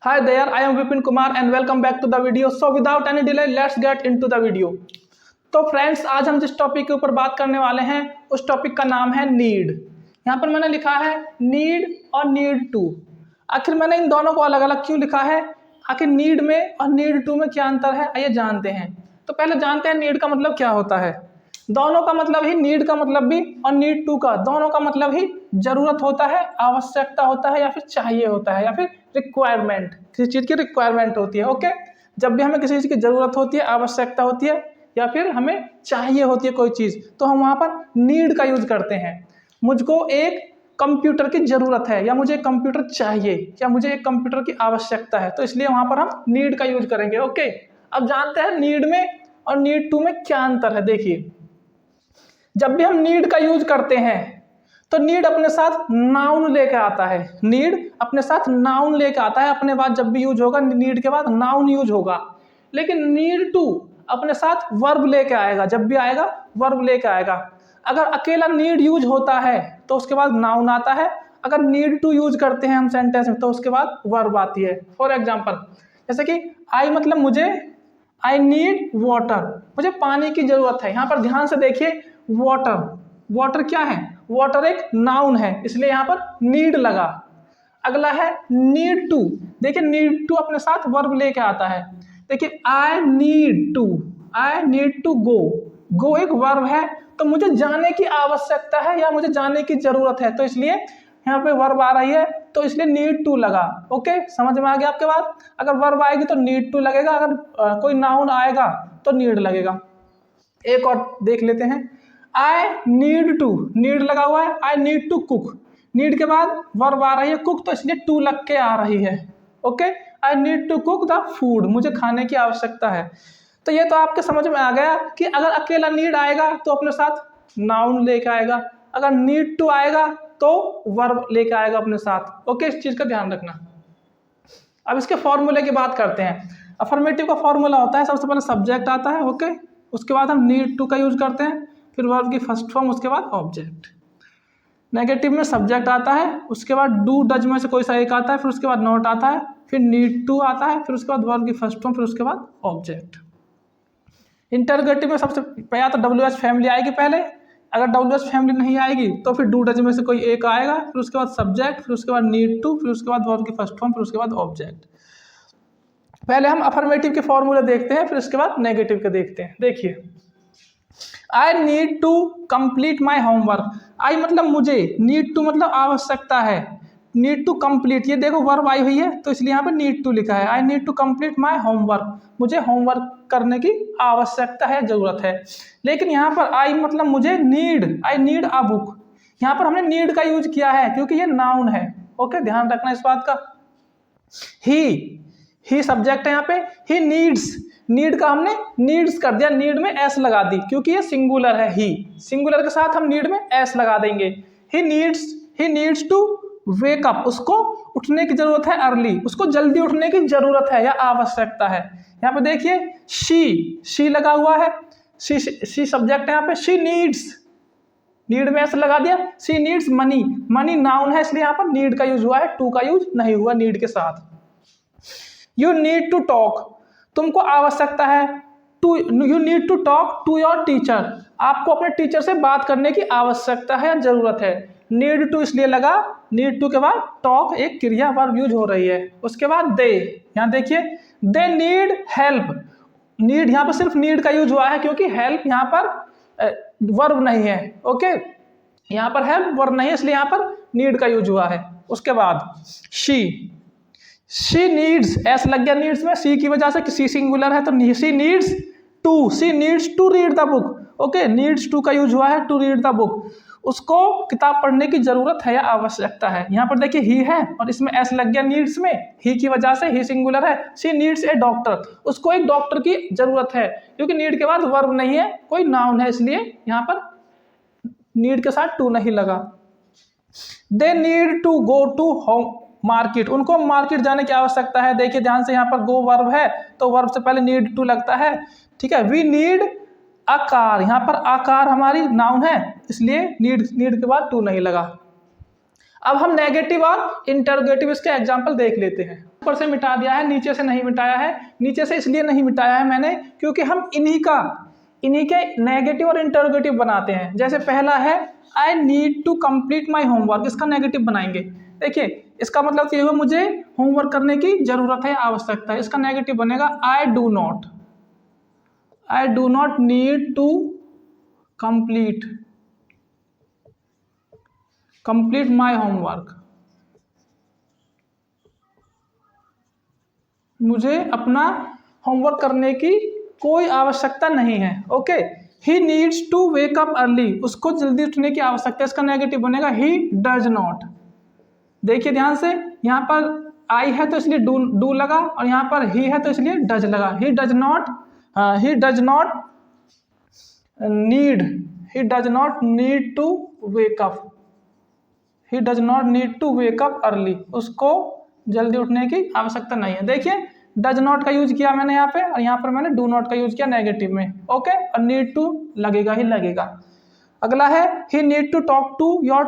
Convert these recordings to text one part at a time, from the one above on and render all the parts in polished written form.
Hi there, I am Vipin Kumar and welcome back to the video. So without any delay, let's get into the video. तो friends, आज हम जिस topic के ऊपर बात करने वाले हैं उस टॉपिक का नाम है नीड। यहाँ पर मैंने लिखा है नीड और नीड टू। आखिर मैंने इन दोनों को अलग अलग क्यों लिखा है? आखिर नीड में और नीड टू में क्या अंतर है, आइए जानते हैं। तो पहले जानते हैं नीड का मतलब क्या होता है। दोनों का मतलब ही, नीड का मतलब भी और नीड टू का, दोनों का मतलब ही जरूरत होता है, आवश्यकता होता है, या फिर चाहिए होता है, या फिर रिक्वायरमेंट, किसी चीज़ की रिक्वायरमेंट होती है। ओके, जब भी हमें किसी चीज़ की ज़रूरत होती है, आवश्यकता होती है, या फिर हमें चाहिए होती है कोई चीज़, तो हम वहाँ पर नीड का यूज करते हैं। मुझको एक कंप्यूटर की ज़रूरत है, या मुझे कंप्यूटर चाहिए, या मुझे एक कंप्यूटर की आवश्यकता है, तो इसलिए वहाँ पर हम नीड का यूज करेंगे। ओके, अब जानते हैं नीड में और नीड टू में क्या अंतर है। देखिए, जब भी हम नीड का यूज करते हैं तो नीड अपने साथ नाउन लेके आता है। नीड अपने साथ नाउन लेके आता है, अपने बाद जब भी यूज होगा नीड के बाद नाउन यूज होगा। लेकिन नीड टू अपने साथ वर्ब लेके आएगा, जब भी आएगा वर्ब लेके आएगा। अगर अकेला नीड यूज होता है तो उसके बाद नाउन आता है, अगर नीड टू यूज करते हैं हम सेंटेंस में तो उसके बाद वर्ब आती है। फॉर एग्जाम्पल, जैसे कि आई मतलब मुझे, आई नीड वाटर, मुझे पानी की जरूरत है। यहाँ पर ध्यान से देखिए, वाटर, वाटर क्या है? वाटर एक नाउन है, इसलिए यहाँ पर नीड लगा। अगला है नीड टू। देखिए, नीड टू अपने साथ वर्ब लेके आता है। देखिए, I need to, I need to go, go एक वर्ब है, तो मुझे जाने की आवश्यकता है या मुझे जाने की जरूरत है, तो इसलिए यहाँ पे वर्ब आ रही है, तो इसलिए नीड टू लगा। ओके, समझ में आ गया आपके बात? अगर वर्ब आएगी तो नीड टू लगेगा, अगर कोई नाउन आएगा तो नीड लगेगा। एक और देख लेते हैं, आई नीड टू, नीड लगा हुआ है, I need to cook, need के बाद वर्ब आ रही है कुक, तो इसलिए टू लग के आ रही है। Okay, I need to cook the food, मुझे खाने की आवश्यकता है। तो ये तो आपके समझ में आ गया कि अगर अकेला नीड आएगा तो अपने साथ नाउन लेके आएगा, अगर नीड टू आएगा तो वर्ब लेके आएगा अपने साथ। ओके, इस चीज का ध्यान रखना। अब इसके फॉर्मूले की बात करते हैं। अफर्मेटिव का फॉर्मूला होता है, सबसे पहले सब्जेक्ट आता है, ओके, उसके बाद हम नीड टू का यूज करते हैं, फिर वर्ब की फर्स्ट फॉर्म, उसके बाद ऑब्जेक्ट। नेगेटिव में सब्जेक्ट आता है, उसके बाद डू डज में से कोई सा एक आता है, फिर उसके बाद नॉट आता है, फिर नीड टू आता है, फिर उसके बाद वर्ब की फर्स्ट फॉर्म, फिर उसके बाद ऑब्जेक्ट। इंटरोगेटिव में सबसे या तो WH फैमिली आएगी पहले, अगर WH फैमिली नहीं आएगी तो फिर डू डज में से कोई एक आएगा, फिर उसके बाद सब्जेक्ट, फिर उसके बाद नीड टू, फिर उसके बाद वर्ब की फर्स्ट फॉर्म, फिर उसके बाद ऑब्जेक्ट। पहले हम अफर्मेटिव के फॉर्मूले देखते हैं, फिर उसके बाद नेगेटिव के देखते हैं। देखिए, I need to complete my homework, I मतलब मुझे, नीड टू मतलब आवश्यकता है, नीड टू कंप्लीट, ये देखो वर्ब आई हुई है तो इसलिए यहाँ पे नीड टू लिखा है। I need to complete my homework, मुझे होमवर्क करने की आवश्यकता है, जरूरत है। लेकिन यहाँ पर आई मतलब मुझे need, I need a book, यहाँ पर हमने नीड का यूज किया है क्योंकि ये नाउन है। ओके, ध्यान रखना इस बात का। ही सब्जेक्ट है यहाँ पे, ही नीड्स, नीड का हमने नीड्स कर दिया, नीड में एस लगा दी क्योंकि ये सिंगुलर है। ही सिंगुलर के साथ हम नीड में एस लगा देंगे। He needs to wake up, उसको उठने की जरूरत है, अर्ली, उसको जल्दी उठने की जरूरत है या आवश्यकता है। यहाँ पे देखिए, शी लगा हुआ है, शी सब्जेक्ट है यहाँ पे, शी नीड्स, नीड में एस लगा दिया, she needs money, money noun है इसलिए यहाँ पर नीड का यूज हुआ है, टू का यूज नहीं हुआ नीड के साथ। यू नीड टू टॉक, तुमको आवश्यकता है, to you need to talk to your teacher, आपको अपने टीचर से बात करने की आवश्यकता है, जरूरत है। नीड टू इसलिए लगा, नीड टू के बाद टॉक एक क्रिया वर्ब यूज हो रही है। उसके बाद दे, यहाँ देखिए, दे नीड हेल्प, नीड यहाँ पर सिर्फ नीड का यूज हुआ है क्योंकि हेल्प यहाँ पर वर्ब नहीं है। ओके, यहाँ पर हेल्प वर्ब नहीं है इसलिए यहाँ पर नीड का यूज हुआ है। उसके बाद शी नीड्स, एस लग गया नीड्स में, सी की वजह से, सी सिंगुलर है तो she needs to read the book. Okay, needs to का यूज हुआ है, टू रीड द बुक, उसको किताब पढ़ने की जरूरत है या आवश्यकता है। यहाँ पर देखिए ही है और इसमें एस लग गया नीड्स में, ही की वजह से, ही सिंगुलर है। शी नीड्स ए डॉक्टर, उसको एक डॉक्टर की जरूरत है क्योंकि नीड के बाद वर्ब नहीं है, कोई नाउन है, इसलिए यहाँ पर नीड के साथ टू नहीं लगा। They need to go to home market, उनको मार्केट जाने की आवश्यकता है। देखिए ध्यान से, यहाँ पर गो वर्ब है तो वर्ब से पहले नीड टू लगता है, ठीक है। वी नीड अ कार, यहाँ पर आकार हमारी नाउन है इसलिए नीड के बाद टू नहीं लगा। अब हम नेगेटिव और इंटरोगेटिव इसके एग्जाम्पल देख लेते हैं। ऊपर से मिटा दिया है, नीचे से नहीं मिटाया है। नीचे से इसलिए नहीं मिटाया है मैंने क्योंकि हम इन्हीं के नेगेटिव और इंटरोगेटिव बनाते हैं। जैसे पहला है I need to complete my homework, इसका नेगेटिव बनाएंगे। देखिए इसका मतलब ये हुआ मुझे होमवर्क करने की जरूरत है, आवश्यकता है। इसका नेगेटिव बनेगा I do not need to complete my homework, मुझे अपना होमवर्क करने की कोई आवश्यकता नहीं है। Okay, he needs to wake up early, उसको जल्दी उठने की आवश्यकता है। इसका नेगेटिव बनेगा ही डज नॉट। देखिए ध्यान से, यहाँ पर आई है तो इसलिए डू लगा, और यहाँ पर ही है तो इसलिए डज लगा। He does not need to wake up early, उसको जल्दी उठने की आवश्यकता नहीं है। देखिए डज नॉट का यूज किया मैंने यहाँ पे, और यहाँ पर मैंने डू नॉट का यूज किया नेगेटिव में। ओके, और नीड टू लगेगा ही लगेगा। अगला है you need to talk to your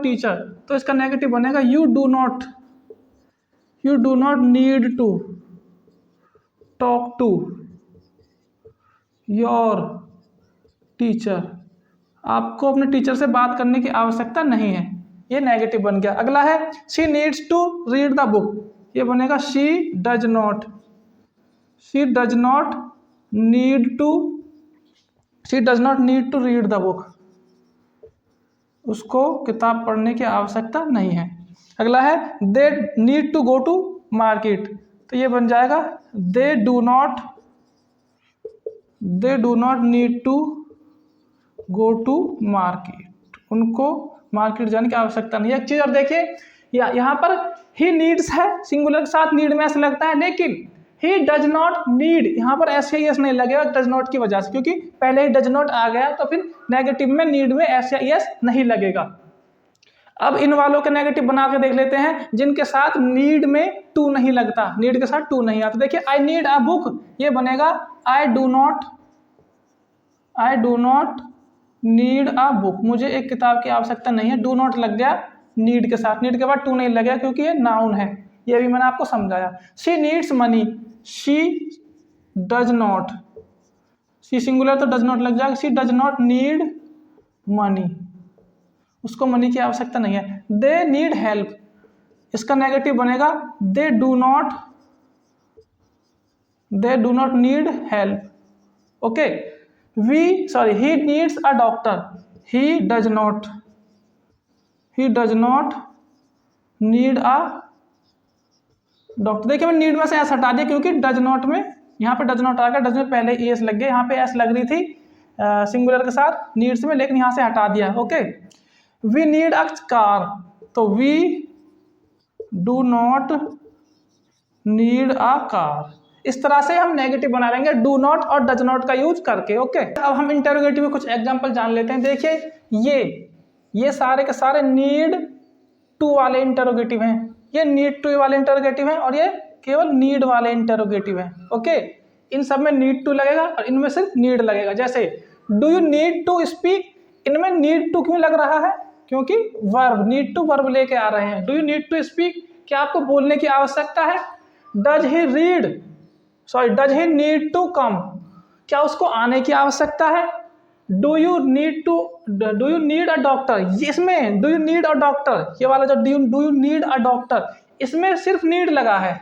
teacher, तो इसका नेगेटिव बनेगा you do not need to talk to your teacher, आपको अपने टीचर से बात करने की आवश्यकता नहीं है। ये नेगेटिव बन गया। अगला है she needs to read the book, ये बनेगा she does not need to read the book, उसको किताब पढ़ने की आवश्यकता नहीं है। अगला है they need to go to market, तो ये बन जाएगा they do not need to go to market, उनको मार्केट जाने की आवश्यकता नहीं है। एक चीज और देखिए, यहाँ पर ही नीड्स है, सिंगुलर के साथ नीड में ऐसा लगता है, लेकिन ही डज नॉट नीड, यहाँ पर एस या एस नहीं लगेगा डज नॉट की वजह से, क्योंकि पहले ही डज नॉट आ गया, तो फिर नेगेटिव में नीड में एस या एस नहीं लगेगा। अब इन वालों के नेगेटिव बना के देख लेते हैं जिनके साथ नीड में टू नहीं लगता, नीड के साथ टू नहीं आता। देखिए आई नीड अ बुक, ये बनेगा I do not need a book, मुझे एक किताब की आवश्यकता नहीं है। डू नॉट लग गया नीड के साथ, नीड के बाद टू नहीं लगेगा क्योंकि ये नाउन है, ये भी मैंने आपको समझाया। She needs money, she does not, she singular तो डज नॉट लग जाएगा। She does not need money, उसको मनी की आवश्यकता नहीं है। दे नीड हेल्प, इसका नेगेटिव बनेगा दे do not need help. Okay, he needs a doctor, he does not need a doctor. देखिए मैं नीड में से एस हटा दिया क्योंकि डज नॉट में, यहाँ पे डज नॉट आ गया, डज में पहले ई एस लग गया, यहाँ पे एस लग रही थी सिंगुलर के साथ नीड्स में, लेकिन यहाँ से हटा दिया। Okay, we need a car, तो we do not need a car. इस तरह से हम नेगेटिव बना लेंगे डू नॉट और डज नॉट का यूज करके। ओके, अब हम इंटरोगेटिव में कुछ एग्जांपल जान लेते हैं। देखिए ये सारे के सारे नीड टू वाले इंटरोगेटिव हैं, ये नीड टू वाले इंटरोगेटिव हैं, और ये केवल नीड वाले इंटरोगेटिव हैं। ओके, इन सब में नीड टू लगेगा और इनमें सिर्फ नीड लगेगा। जैसे do you need to speak, इनमें नीड टू क्यों लग रहा है? क्योंकि वर्ब, नीड टू वर्ब लेके आ रहे हैं। Do you need to speak, क्या आपको बोलने की आवश्यकता है? Does he need to come, क्या उसको आने की आवश्यकता है? Do you need a doctor, इसमें do you need a doctor, ये वाला जो do you need a doctor, इसमें सिर्फ नीड लगा है,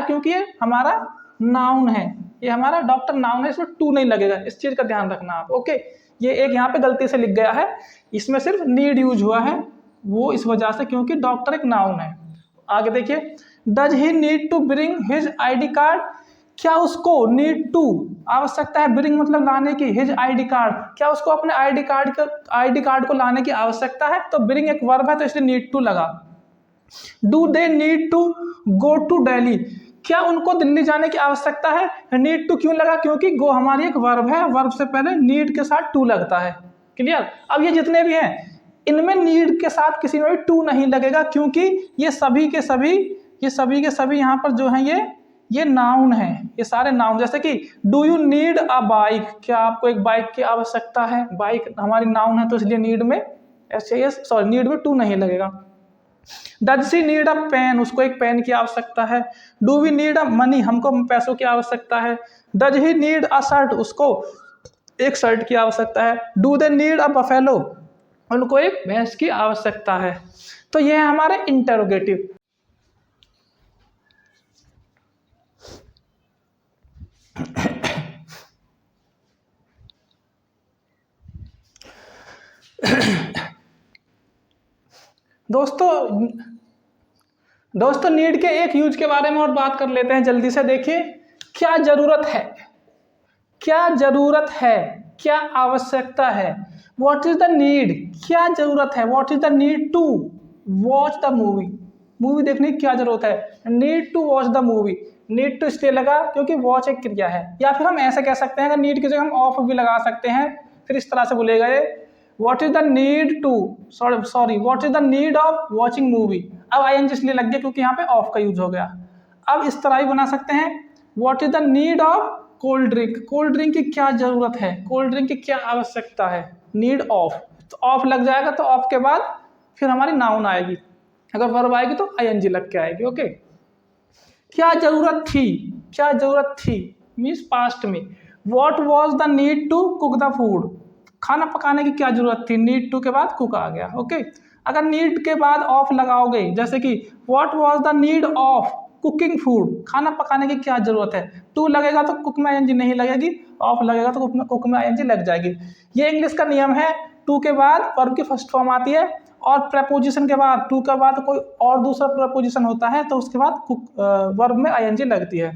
क्योंकि ये हमारा नाउन है, ये हमारा डॉक्टर नाउन है, इसमें टू नहीं लगेगा। इस चीज का ध्यान रखना आप। ओके, ये एक यहाँ पे गलती से लिख गया है, इसमें सिर्फ नीड यूज हुआ है, वो इस वजह से क्योंकि डॉक्टर एक नाउन है। आगे देखिए, does he need to bring his ID card, क्या उसको नीड टू आवश्यकता है, ब्रिंग मतलब लाने की, हिज ID कार्ड, क्या उसको अपने ID कार्ड को लाने की आवश्यकता है? तो ब्रिंग एक वर्ब है तो इसलिए नीड टू लगा। Do they need to go to Delhi, क्या उनको दिल्ली जाने की आवश्यकता है? नीड टू क्यों लगा? क्योंकि गो हमारी एक वर्ब है, वर्ब से पहले नीड के साथ टू लगता है। क्लियर? अब ये जितने भी हैं इनमें नीड के साथ किसी में भी टू नहीं लगेगा, क्योंकि ये सभी के सभी यहाँ पर जो है ये नाउन है, ये सारे नाउन। जैसे कि do you need a bike, क्या आपको एक बाइक की आवश्यकता है? बाइक हमारी नाउन है तो इसलिए नीड में नीड में टू नहीं लगेगा। Does she need a pen, उसको एक पेन की आवश्यकता है। Do we need a money, हमको पैसों की आवश्यकता है। Does he need a shirt, उसको एक शर्ट की आवश्यकता है। Do they need a buffalo, उनको एक भैंस की आवश्यकता है। तो ये है हमारे इंटरोगेटिव। दोस्तों दोस्तों नीड के एक यूज के बारे में और बात कर लेते हैं जल्दी से। देखिए, क्या जरूरत है, क्या जरूरत है, क्या आवश्यकता है। वॉट इज द नीड, क्या जरूरत है। What is the need to watch the movie, movie देखने की क्या जरूरत है। Need to watch the movie, need to इसलिए लगा क्योंकि वॉच एक क्रिया है। या फिर हम ऐसा कह सकते हैं, अगर नीड की जगह हम ऑफ भी लगा सकते हैं, फिर इस तरह से बोलेगा ये, what is the need to, sorry what is the need of watching movie. अब ING इसलिए लग गया क्योंकि यहाँ पे ऑफ का यूज हो गया। अब इस तरह ही बना सकते हैं, what is the need of cold drink, cold drink की क्या जरूरत है, कोल्ड ड्रिंक की क्या आवश्यकता है। नीड ऑफ, तो ऑफ लग जाएगा, तो ऑफ के बाद फिर हमारी नाउन आएगी, अगर वर्ब आएगी तो ING लग के आएगी। ओके, क्या जरूरत थी, क्या जरूरत थी मीन्स पास्ट में। What was the need to cook the food, खाना पकाने की क्या जरूरत थी। नीड टू के बाद कुक आ गया। ओके, अगर नीड के बाद ऑफ लगाओगे, जैसे कि what was the need of cooking food, खाना पकाने की क्या जरूरत है। टू लगेगा तो कुक में ING नहीं लगेगी, ऑफ लगेगा तो कुक में ING लग जाएगी। ये इंग्लिश का नियम है। टू के बाद वर्ब की फर्स्ट फॉर्म आती है, और प्रेपोजिशन के बाद, टू के बाद कोई और दूसरा प्रेपोजिशन होता है तो उसके बाद वर्ब में ING लगती है।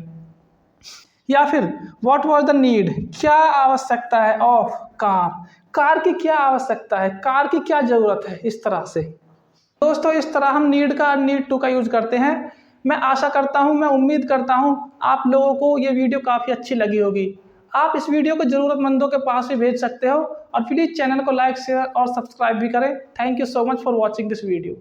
या फिर व्हाट वाज द नीड, क्या आवश्यकता है ऑफ कार, कार की क्या आवश्यकता है, कार की क्या जरूरत है। इस तरह से दोस्तों, इस तरह हम नीड का, नीड टू का यूज करते हैं। मैं आशा करता हूं, मैं उम्मीद करता हूं आप लोगों को ये वीडियो काफ़ी अच्छी लगी होगी। आप इस वीडियो को ज़रूरतमंदों के पास भी भेज सकते हो, और प्लीज़ चैनल को लाइक, शेयर और सब्सक्राइब भी करें। Thank you so much for watching this video.